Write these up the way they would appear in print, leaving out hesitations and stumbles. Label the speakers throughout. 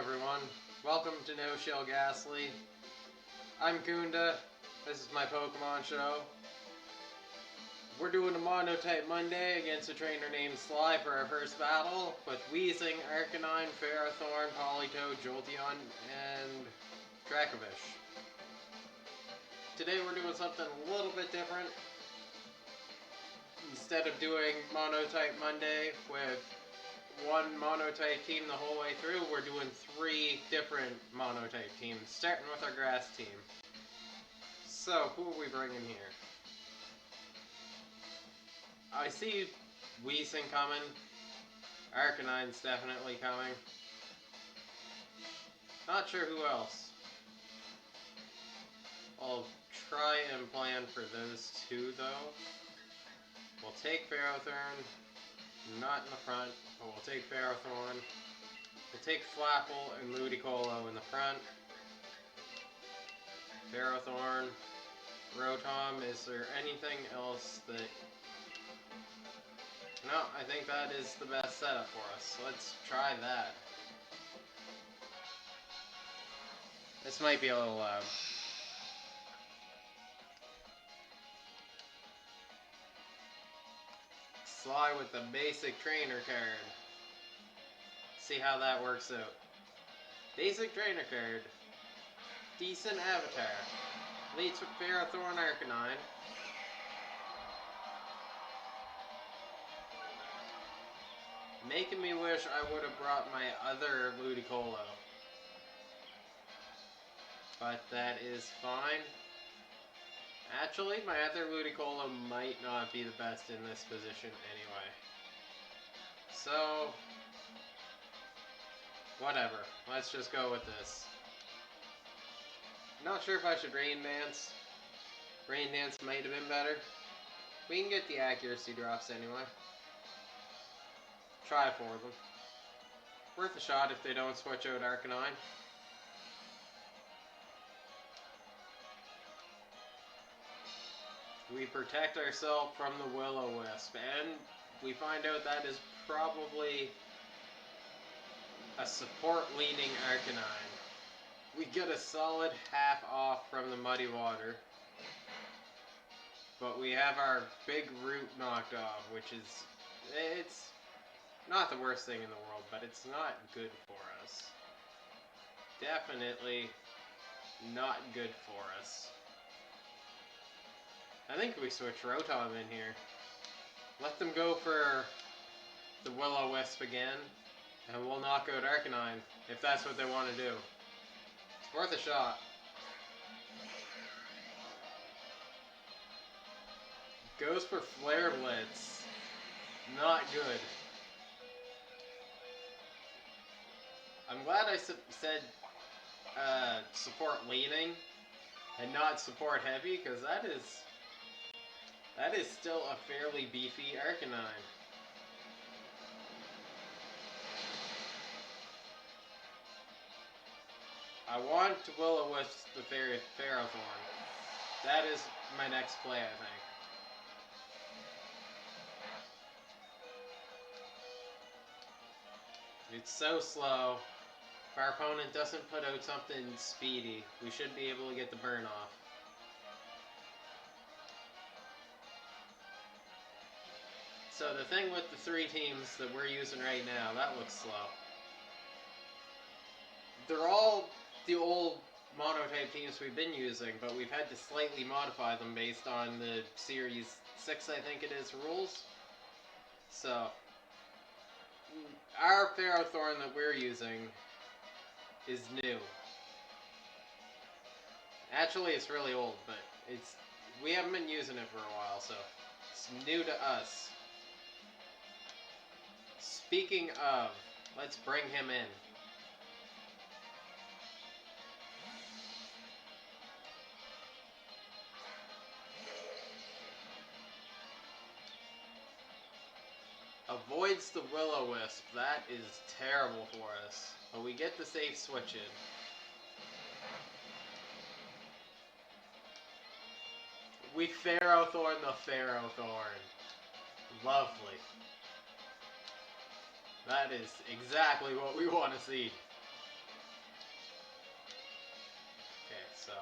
Speaker 1: everyone. Welcome to No Shell Ghastly. I'm Kunda. This is my Pokemon show. We're doing a Monotype Monday against a trainer named Sly for our first battle with Weezing, Arcanine, Ferrothorn, Politoed, Jolteon, and Dracovish. Today we're doing something a little bit different. Instead of doing Monotype Monday with one Monotype team the whole way through, we're doing 3 different Monotype teams, starting with our grass team. So, who are we bringing here? I see Weezing coming. Arcanine's definitely coming. Not sure who else. I'll try and plan for those 2 though. We'll take Ferrothorn, not in the front, but we'll take Ferrothorn. We'll take Flapple and Ludicolo in the front. Ferrothorn, Rotom. Is there anything else that... No, I think that is the best setup for us. Let's try that. This might be a little loud. Sly with the basic trainer card. See how that works out. Basic trainer card. Decent avatar. Leads with Ferrothorn Arcanine. Making me wish I would have brought my other Ludicolo. But that is fine. Actually, my other Ludicolo might not be the best in this position anyway. So, whatever. Let's just go with this. Not sure if I should Rain Dance. Rain Dance might have been better. We can get the accuracy drops anyway. Try for them. Worth a shot if they don't switch out Arcanine. We protect ourselves from the Will-O-Wisp, and we find out that is probably a support-leaning Arcanine. We get a solid half off from the Muddy Water, but we have our big root knocked off, which is, it's not the worst thing in the world, but it's not good for us. Definitely not good for us. I think we switch Rotom in here. Let them go for the Will-O-Wisp again, and we'll knock out Arcanine, if that's what they want to do. It's worth a shot. Goes for Flare Blitz. Not good. I'm glad I said support leaning and not support heavy, because that is still a fairly beefy Arcanine. I want to Will-O-Wisp the Ferrothorn. That is my next play, I think. It's so slow. If our opponent doesn't put out something speedy, we should be able to get the burn off. So the thing with the 3 teams that we're using right now, that looks slow. They're all the old Monotype teams we've been using, but we've had to slightly modify them based on the Series 6, I think it is, rules. So, our Ferrothorn that we're using is new. Actually, it's really old, but we haven't been using it for a while, so it's new to us. Speaking of, let's bring him in. Avoids the Will-O-Wisp. That is terrible for us. But we get the safe switch in. We Ferrothorn the Ferrothorn. Lovely. That is exactly what we want to see. So,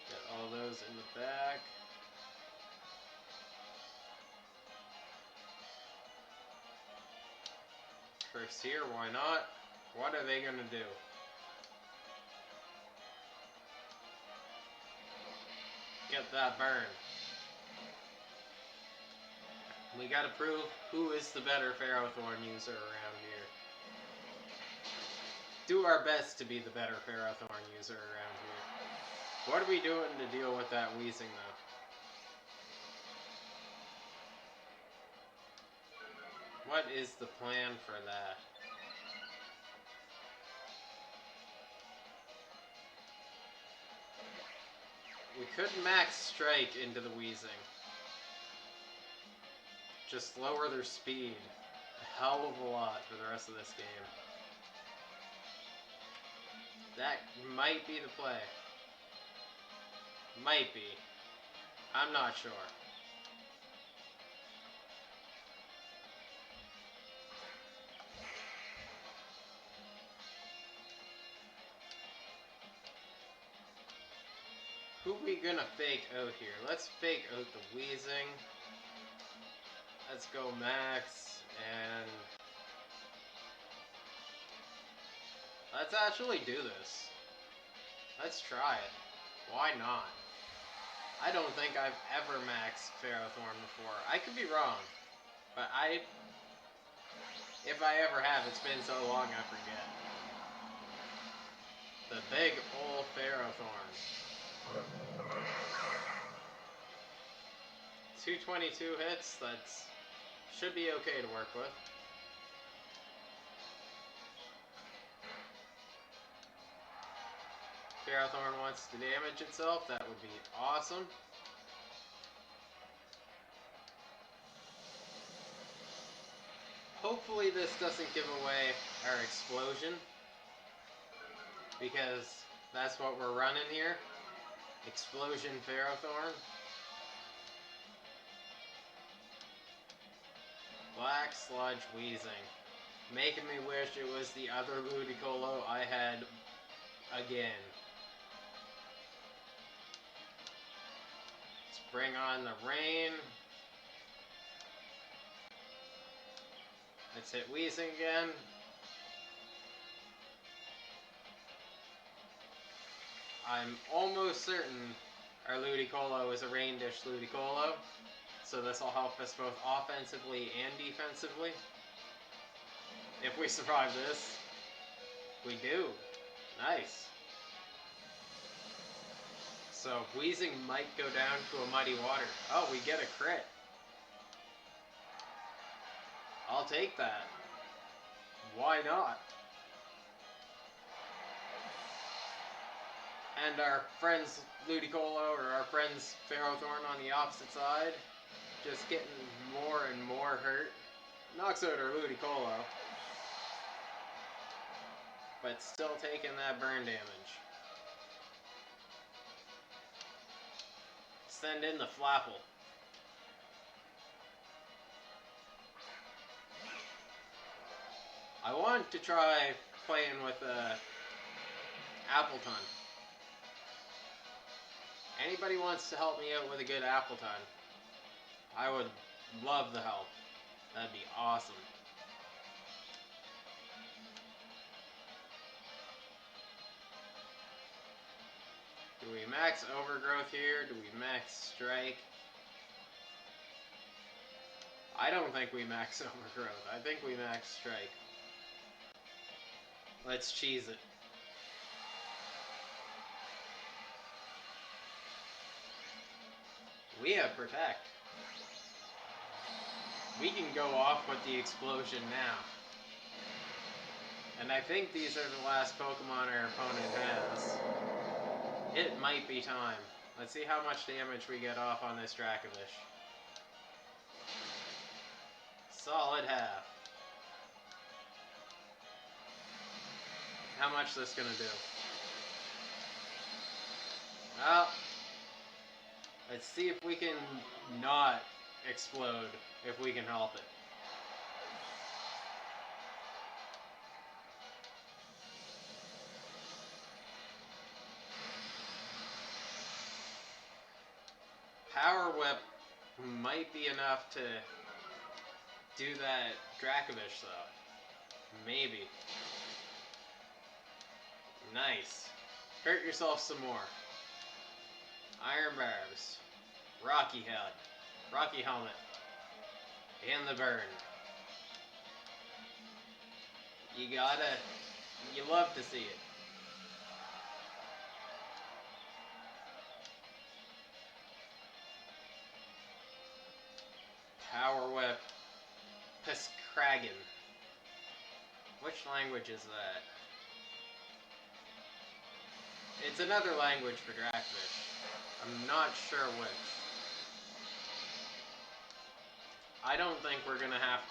Speaker 1: get all those in the back. First here, why not? What are they gonna do? Get that burn. We gotta prove who is the better Ferrothorn user around here. Do our best to be the better Ferrothorn user around here. What are we doing to deal with that wheezing though? What is the plan for that? We could max strike into the wheezing. Just lower their speed a hell of a lot for the rest of this game. That might be the play. Might be. I'm not sure. Who we gonna fake out here? Let's fake out the wheezing. Let's go max, and let's actually do this. Let's try it. Why not? I don't think I've ever maxed Ferrothorn before. I could be wrong, but if I ever have, it's been so long I forget. The big ol' Ferrothorn. 222 hits, that's should be okay to work with. Ferrothorn wants to damage itself, that would be awesome. Hopefully this doesn't give away our explosion, because that's what we're running here. Explosion Ferrothorn. Black Sludge Wheezing. Making me wish it was the other Ludicolo I had again. Let's bring on the rain. Let's hit Wheezing again. I'm almost certain our Ludicolo is a Rain Dish Ludicolo. So this will help us both offensively and defensively. If we survive this, we do. Nice. So Wheezing might go down to a Muddy Water. Oh, we get a crit. I'll take that. Why not? And our friend's Ludicolo, or our friend's Ferrothorn on the opposite side, just getting more and more hurt. Knocks out our Ludicolo, but still taking that burn damage. Send in the Flapple. I want to try playing with Appleton. Anybody wants to help me out with a good Appleton? I would love the help. That'd be awesome. Do we max Overgrowth here? Do we max Strike? I don't think we max Overgrowth. I think we max Strike. Let's cheese it. We have Protect. We can go off with the Explosion now. And I think these are the last Pokemon our opponent has. It might be time. Let's see how much damage we get off on this Dracovish. Solid half. How much this gonna do? Well, let's see if we can not explode, if we can help it. Power Whip might be enough to do that Dracovish though. Maybe. Nice. Hurt yourself some more. Iron Barbs. Rocky Head. Rocky Helmet. And the burn. You love to see it. Power Whip. Piskragan. Which language is that? It's another language for Dracovish. I'm not sure which. I don't think we're gonna have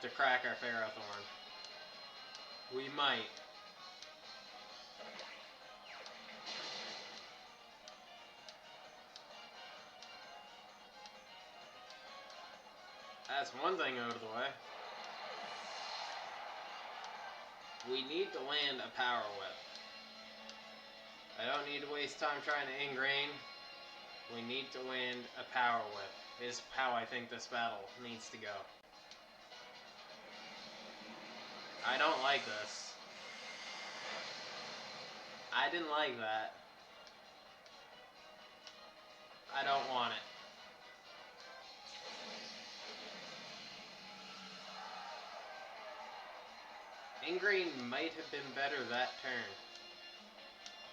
Speaker 1: to crack our Ferrothorn. We might. That's one thing out of the way. We need to land a Power Whip. I don't need to waste time trying to ingrain. We need to land a Power Whip, is how I think this battle needs to go. I don't like this. I didn't like that. I don't want it. Ingrain might have been better that turn.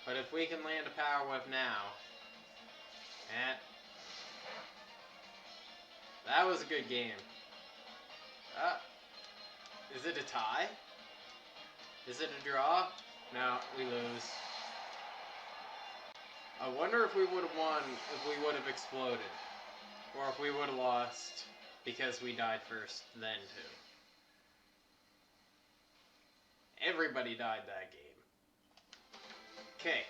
Speaker 1: But if we can land a Power Whip now... that was a good game. Is it a tie? Is it a draw? No, we lose. I wonder if we would have won if we would have exploded. Or if we would have lost because we died first, then too. Everybody died that game. Okay,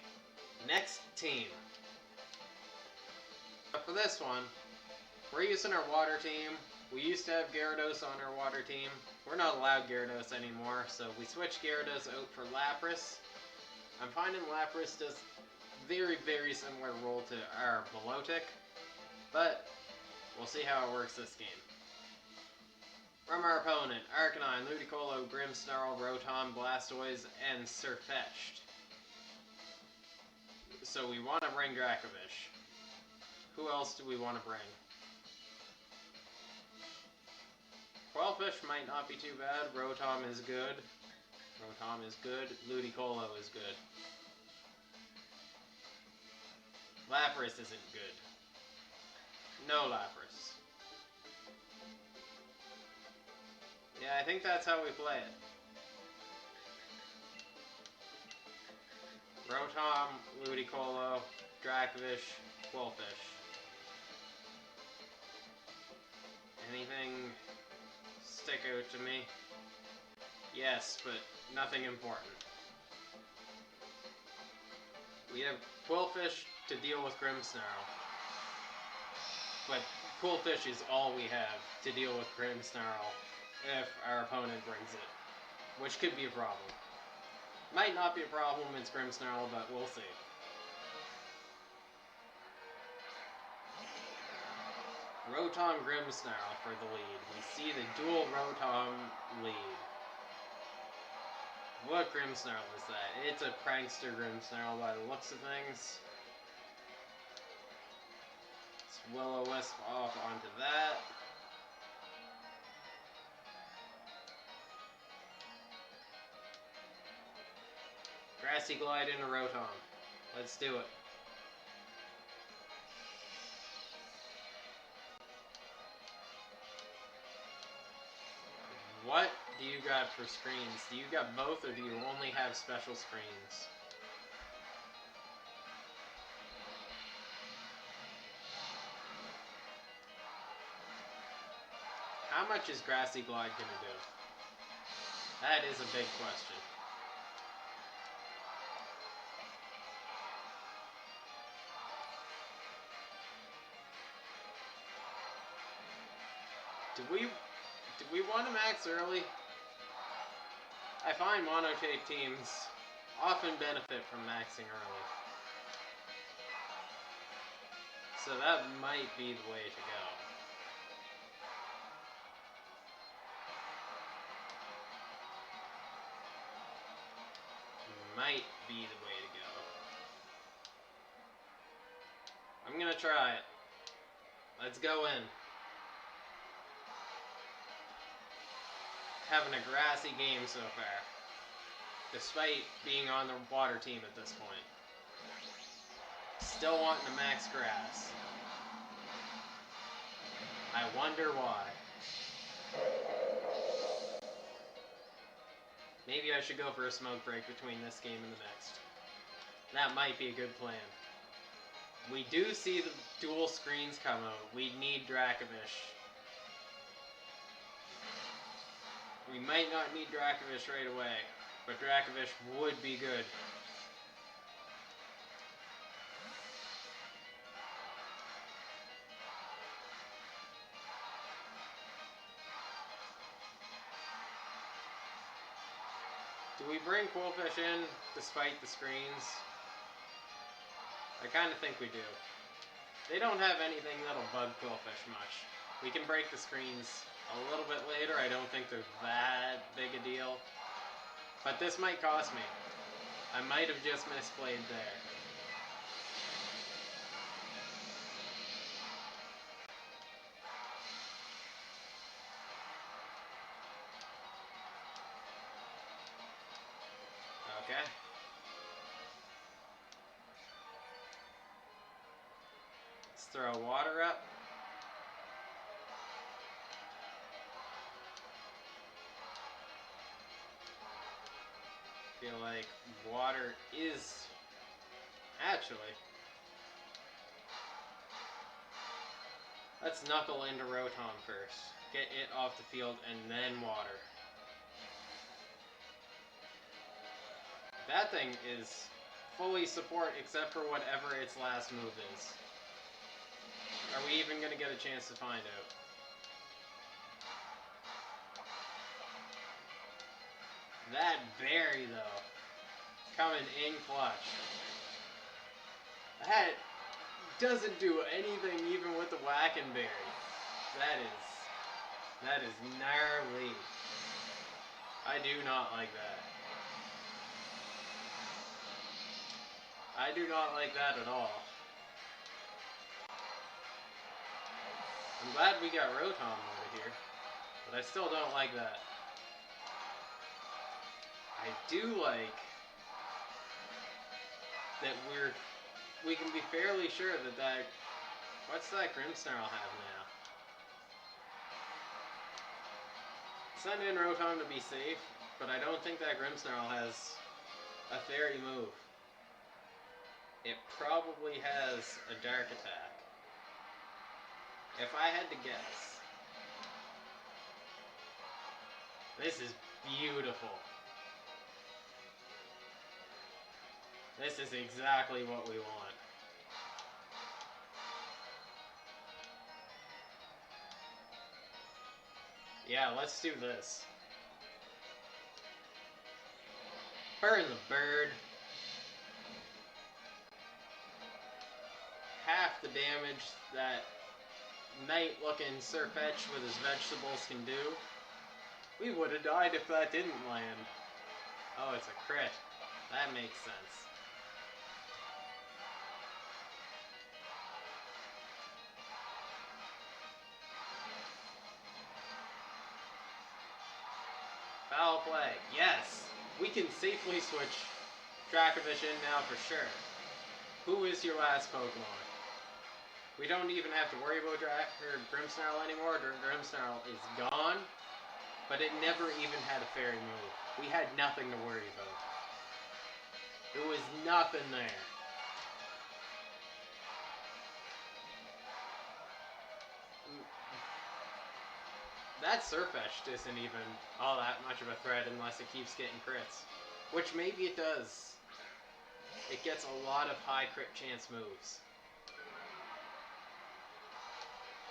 Speaker 1: next team. For this one, we're using our water team. We used to have Gyarados on our water team. We're not allowed Gyarados anymore, so we switched Gyarados out for Lapras. I'm finding Lapras does very, very similar role to our Milotic, but we'll see how it works this game. From our opponent, Arcanine, Ludicolo, Grimmsnarl, Rotom, Blastoise, and Sirfetch'd. So we want to bring Dracovish. Who else do we want to bring? Quellfish might not be too bad. Rotom is good. Rotom is good. Ludicolo is good. Lapras isn't good. No Lapras. Yeah, I think that's how we play it. Rotom, Ludicolo, Dracovish, Quellfish. Anything stick out to me? Yes, but nothing important. We have Quellfish to deal with Grimmsnarl. But Quellfish is all we have to deal with Grimmsnarl if our opponent brings it. Which could be a problem. Might not be a problem, it's Grimmsnarl, but we'll see. Rotom Grimmsnarl for the lead. We see the dual Rotom lead. What Grimmsnarl is that? It's a prankster Grimmsnarl by the looks of things. Let's Will-O-Wisp off onto that. Grassy Glide into Rotom. Let's do it. What do you got for screens? Do you got both, or do you only have special screens? How much is Grassy Glide gonna do? That is a big question. Do we want to max early? I find Monotype teams often benefit from maxing early. So that might be the way to go. Might be the way to go. I'm gonna try it. Let's go in. Having a grassy game so far, despite being on the water team at this point. Still wanting to max grass. I wonder why. Maybe I should go for a smoke break between this game and the next. That might be a good plan. We do see the dual screens come out. We need Dracovish. We might not need Dracovish right away, but Dracovish would be good. Do we bring Quillfish in despite the screens? I kind of think we do. They don't have anything that'll bug Quillfish much. We can break the screens a little bit later. I don't think they're that big a deal. But this might cost me. I might have just misplayed there. Okay. Let's throw water up. Feel like water is actually. Let's knuckle into Rotom first. Get it off the field and then water. That thing is fully support except for whatever its last move is. Are we even going to get a chance to find out? That berry though, coming in clutch. That doesn't do anything even with the Wackenberry. That is gnarly. I do not like that. I do not like that at all. I'm glad we got Rotom over here, but I still don't like that. I do like that we can be fairly sure that what's that Grimmsnarl have now? Send in Rotom to be safe, but I don't think that Grimmsnarl has a fairy move. It probably has a dark attack. If I had to guess. This is beautiful. This is exactly what we want. Yeah, let's do this. Burn the bird. Half the damage that night-looking Sirfetch'd with his vegetables can do. We would have died if that didn't land. Oh, it's a crit. That makes sense. Foul play. Yes! We can safely switch Dracovish in now for sure. Who is your last Pokemon? We don't even have to worry about Grimmsnarl anymore. Grimmsnarl is gone, but it never even had a fairy move. We had nothing to worry about. There was nothing there. That Sirfetch'd isn't even all that much of a threat unless it keeps getting crits. Which maybe it does. It gets a lot of high crit chance moves.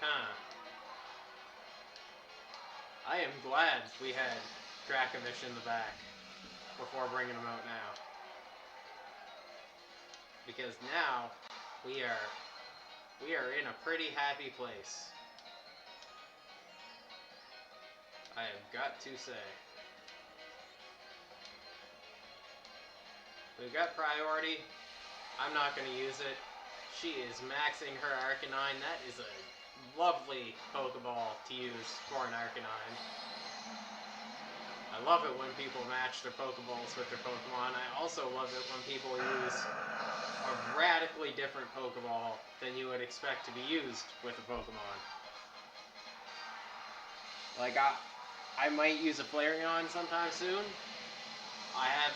Speaker 1: Huh. I am glad we had Dracovish in the back before bringing him out now. Because now we are We are in a pretty happy place, I have got to say. We've got priority. I'm not going to use it. She is maxing her Arcanine. That is a lovely Pokeball to use for an Arcanine. I love it when people match their Pokeballs with their Pokemon. I also love it when people use a radically different Pokeball than you would expect to be used with a Pokemon. Like, I might use a Flareon sometime soon. I have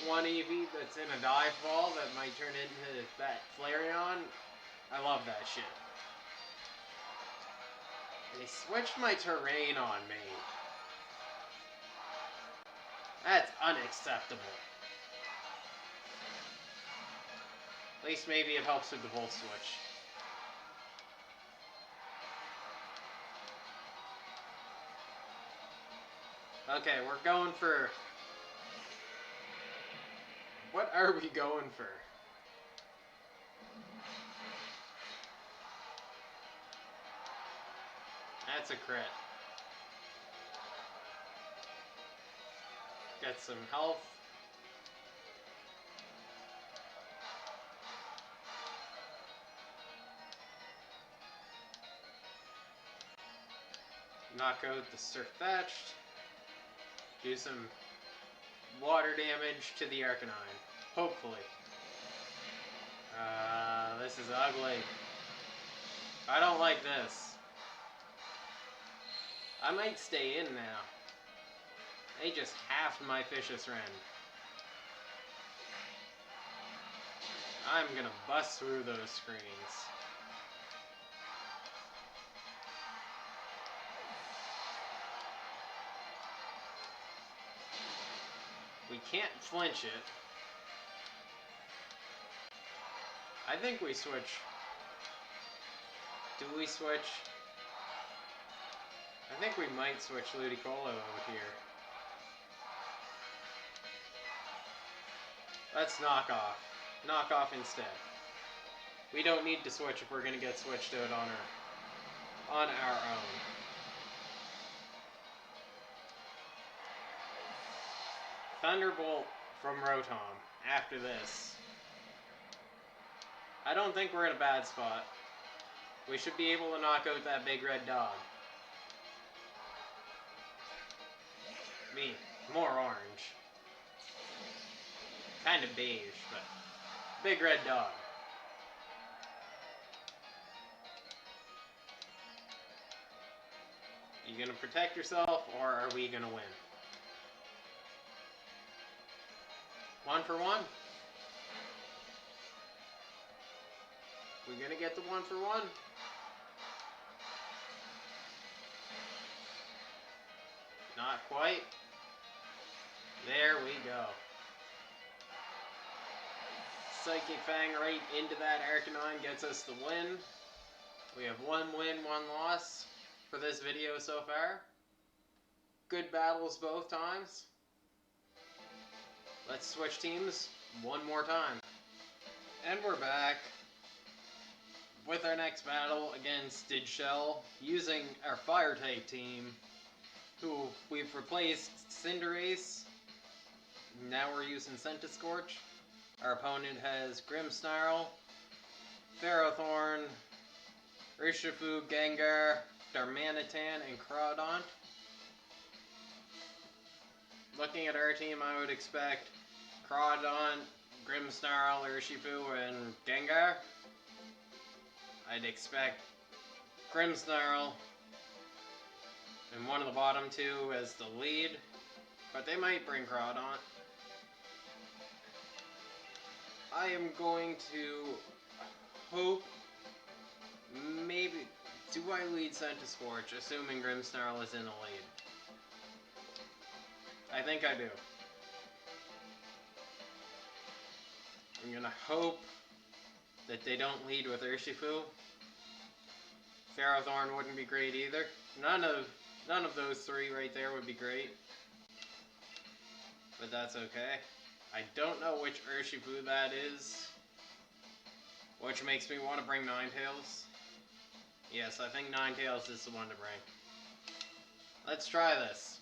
Speaker 1: one Eevee that's in a dive ball that might turn into that Flareon. I love that shit. They switched my terrain on me. That's unacceptable. At least maybe it helps with the Volt Switch. Okay, we're going for... What are we going for? That's a crit. Get some health. Knock out the Surfetched. Do some water damage to the Arcanine. Hopefully. This is ugly. I don't like this. I might stay in now. They just halved my Vicious Ren. I'm gonna bust through those screens. We can't flinch it. I think we switch. Do we switch? I think we might switch Ludicolo out here. Let's knock off. Knock off instead. We don't need to switch if we're going to get switched out on our own. Thunderbolt from Rotom after this. I don't think we're in a bad spot. We should be able to knock out that big red dog. More orange. Kind of beige, but big red dog. You gonna protect yourself, or are we gonna win? 1 for 1? We gonna get the 1 for 1? Not quite. There we go. Psychic Fang right into that Arcanine gets us the win. We have 1 win, 1 loss for this video so far. Good battles both times. Let's switch teams one more time. And we're back with our next battle against Digshell, using our Fire-type team, who we've replaced Cinderace. Now we're using Centiskorch. Our opponent has Grimmsnarl, Ferrothorn, Urshifu, Gengar, Darmanitan, and Crawdaunt. Looking at our team, I would expect Crawdaunt, Grimmsnarl, Urshifu, and Gengar. I'd expect Grimmsnarl and one of the bottom 2 as the lead, but they might bring Crawdaunt. I am going to hope, maybe, do I lead Centiskorch, assuming Grimmsnarl is in the lead? I think I do. I'm gonna hope that they don't lead with Urshifu. Ferrothorn wouldn't be great either. None of those 3 right there would be great. But that's okay. I don't know which Urshifu that is, which makes me want to bring Ninetales. Yes, I think Ninetales is the one to bring. Let's try this.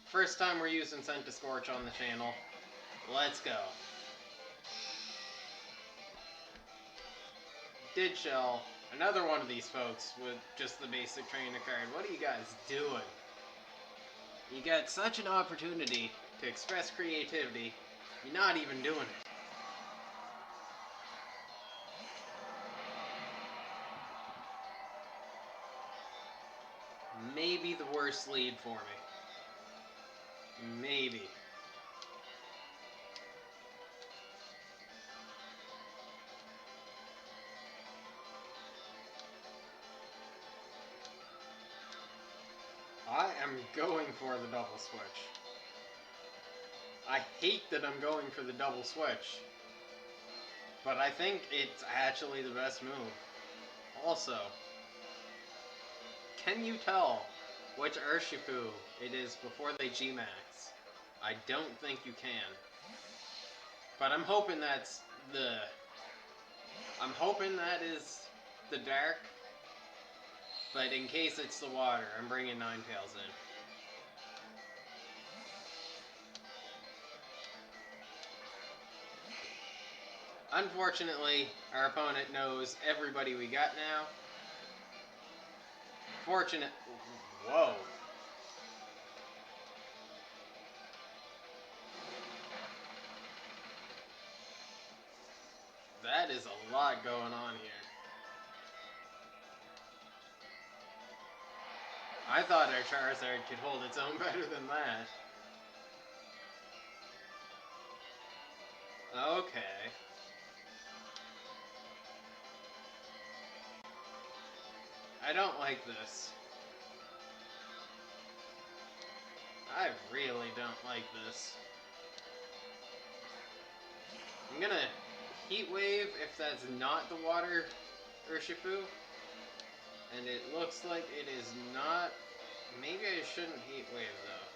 Speaker 1: First time we're using Scent to Scorch on the channel. Let's go. Did shell another one of these folks with just the basic trainer card. What are you guys doing? You got such an opportunity to express creativity. You're not even doing it. Maybe the worst lead for me. Maybe. I am going for the double switch. I hate that I'm going for the double switch, but I think it's actually the best move. Also, can you tell which Urshifu it is before they G-Max? I don't think you can. But I'm hoping that's the... I'm hoping that is the dark. But in case it's the water, I'm bringing Ninetales in. Unfortunately, our opponent knows everybody we got now. Fortunate... Whoa. That is a lot going on here. I thought our Charizard could hold its own better than that. Okay. I don't like this. I really don't like this. I'm gonna Heat Wave if that's not the water Urshifu. And it looks like it is not. Maybe I shouldn't Heat Wave though.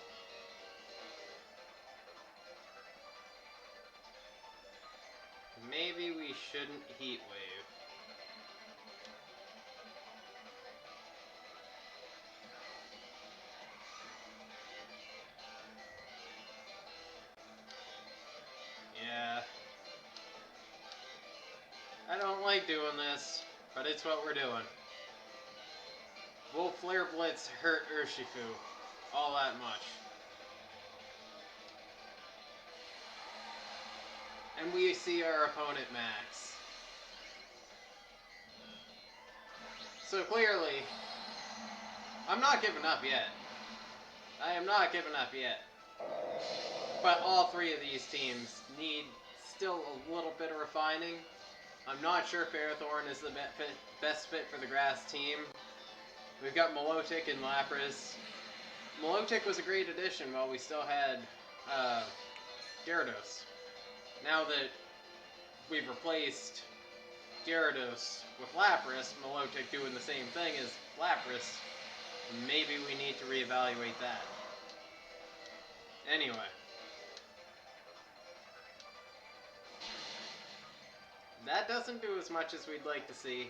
Speaker 1: Maybe we shouldn't Heat Wave. Yeah. I don't like doing this, but it's what we're doing. Will Flare Blitz hurt Urshifu all that much? And we see our opponent max. So clearly, I'm not giving up yet. I am not giving up yet. But all three of these teams need still a little bit of refining. I'm not sure if Ferrothorn is the best fit for the grass team. We've got Monotype and Lapras. Monotype was a great addition while we still had Gyarados. Now that we've replaced Gyarados with Lapras, Monotype doing the same thing as Lapras, maybe we need to reevaluate that. Anyway. That doesn't do as much as we'd like to see.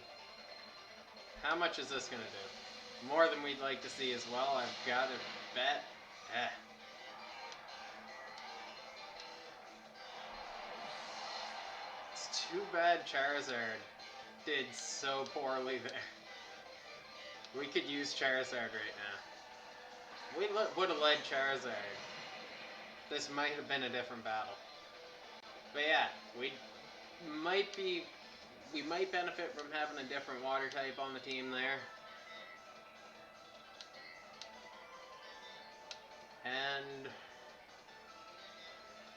Speaker 1: How much is this going to do? More than we'd like to see as well, I've got to bet. It's too bad Charizard did so poorly there. We could use Charizard right now. We would have led Charizard. This might have been a different battle. But yeah, we might benefit from having a different water type on the team there. And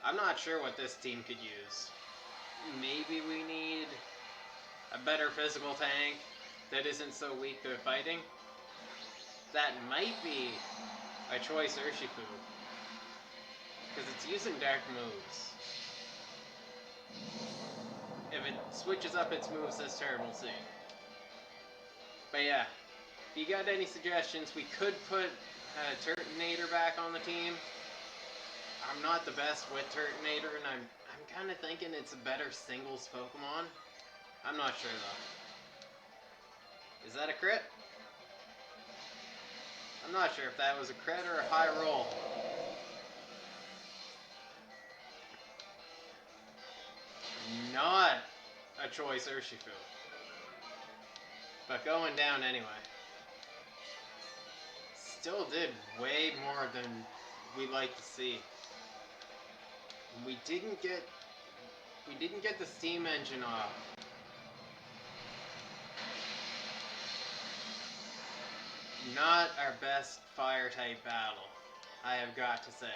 Speaker 1: I'm not sure what this team could use. Maybe we need a better physical tank that isn't so weak to fighting. That might be a choice Urshifu. Because it's using dark moves. If it switches up its moves this turn, we'll see. But yeah, if you got any suggestions, we could put Turtonator back on the team. I'm not the best with Turtonator, and I'm kind of thinking it's a better singles Pokemon. I'm not sure though. Is that a crit? I'm not sure if that was a crit or a high roll. Not a choice Urshifu. But going down anyway. Still did way more than we like to see. We didn't get the steam engine off. Not our best fire type battle, I have got to say.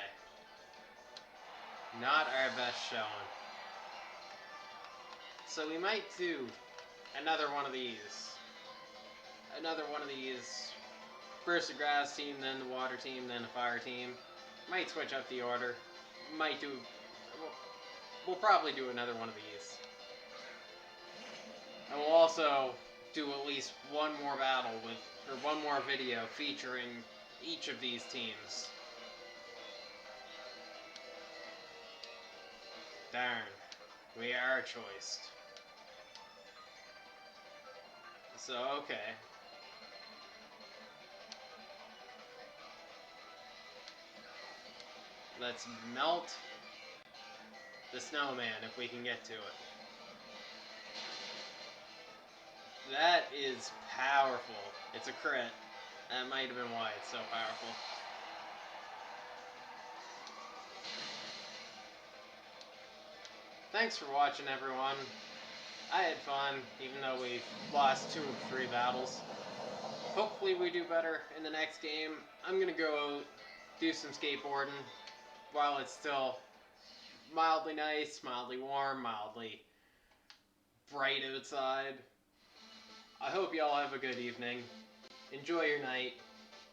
Speaker 1: Not our best showing. So we might do another one of these. Another one of these. First the grass team, then the water team, then the fire team. Might switch up the order. Might do... We'll probably do another one of these. And we'll also do at least one more battle with, or one more video featuring each of these teams. Darn, we are choiced. So, okay. Let's melt the snowman if we can get to it. That is powerful. It's a crit. That might have been why it's so powerful. Thanks for watching, everyone. I had fun, even though we lost 2 of 3 battles. Hopefully we do better in the next game. I'm gonna go out, do some skateboarding while it's still mildly nice, mildly warm, mildly bright outside. I hope y'all have a good evening. Enjoy your night.